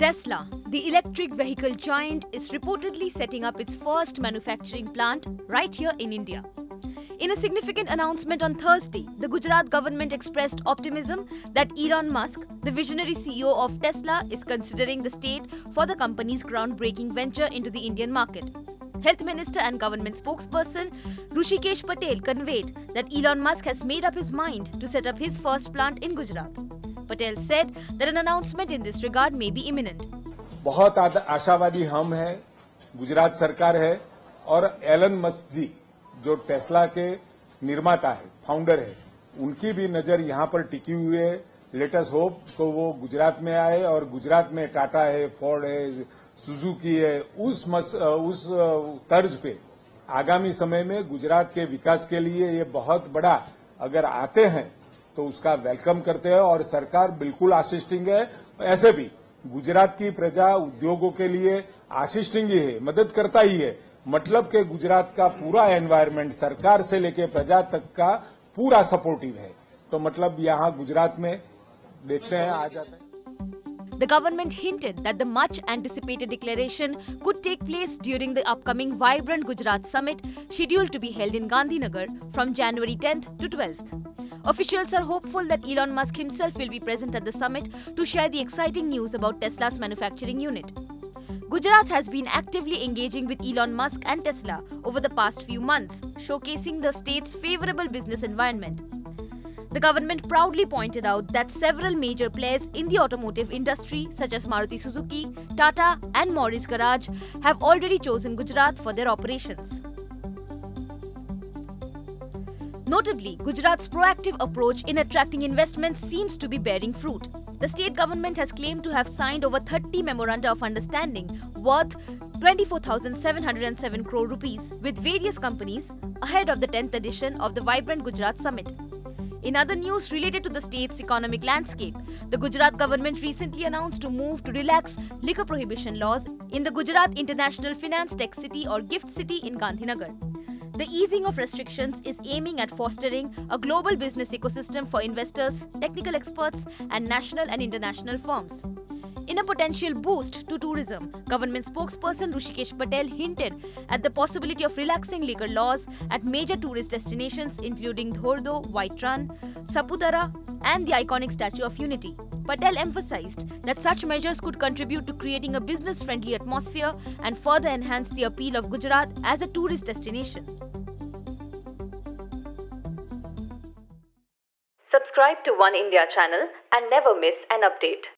Tesla, the electric vehicle giant, is reportedly setting up its first manufacturing plant right here in India. In a significant announcement on Thursday, the Gujarat government expressed optimism that Elon Musk, the visionary CEO of Tesla, is considering the state for the company's groundbreaking venture into the Indian market. Health Minister and government spokesperson Rushikesh Patel conveyed that Elon Musk has made up his mind to set up his first plant in Gujarat. Patel said that an announcement in this regard may be imminent. बहुत आशावादी हम हैं, गुजरात सरकार है और Elon Musk जी जो Tesla के निर्माता है, फाउंडर है, उनकी भी नजर यहां पर टिकी हुई है. लेट अस होप को वो गुजरात में आए और गुजरात में टाटा है, फोर्ड है, सुजुकी है, उस तर्ज पे आगामी समय में गुजरात के विकास के लिए ये बहुत बड़ा अगर आते हैं तो उसका वेलकम करते हैं और सरकार बिल्कुल असिस्टिंग है. ऐसे भी गुजरात की प्रजा उद्योगों के लिए असिस्टिंग ही है, मदद करता ही है. मतलब कि गुजरात का पूरा एनवायरनमेंट सरकार से लेकर प्रजा तक का पूरा सपोर्टिव है. तो मतलब यहां गुजरात में देखते हैं आ जाते हैं. The government hinted that the much-anticipated declaration could take place during the upcoming Vibrant Gujarat Summit scheduled to be held in Gandhinagar from January 10th to 12th. Officials are hopeful that Elon Musk himself will be present at the summit to share the exciting news about Tesla's manufacturing unit. Gujarat has been actively engaging with Elon Musk and Tesla over the past few months, showcasing the state's favorable business environment. The government proudly pointed out that several major players in the automotive industry such as Maruti Suzuki, Tata and Morris Garage have already chosen Gujarat for their operations. Notably, Gujarat's proactive approach in attracting investments seems to be bearing fruit. The state government has claimed to have signed over 30 memoranda of understanding worth 24,707 crore rupees with various companies ahead of the 10th edition of the Vibrant Gujarat Summit. In other news related to the state's economic landscape, the Gujarat government recently announced to move to relax liquor prohibition laws in the Gujarat International Finance Tech City or GIFT City in Gandhinagar. The easing of restrictions is aiming at fostering a global business ecosystem for investors, technical experts, and national and international firms. In a potential boost to tourism, government spokesperson Rushikesh Patel hinted at the possibility of relaxing liquor laws at major tourist destinations including Dhordo, White Run, Sapudara, and the iconic Statue of Unity. Patel emphasized that such measures could contribute to creating a business-friendly atmosphere and further enhance the appeal of Gujarat as a tourist destination. Subscribe to One India channel and never miss an update.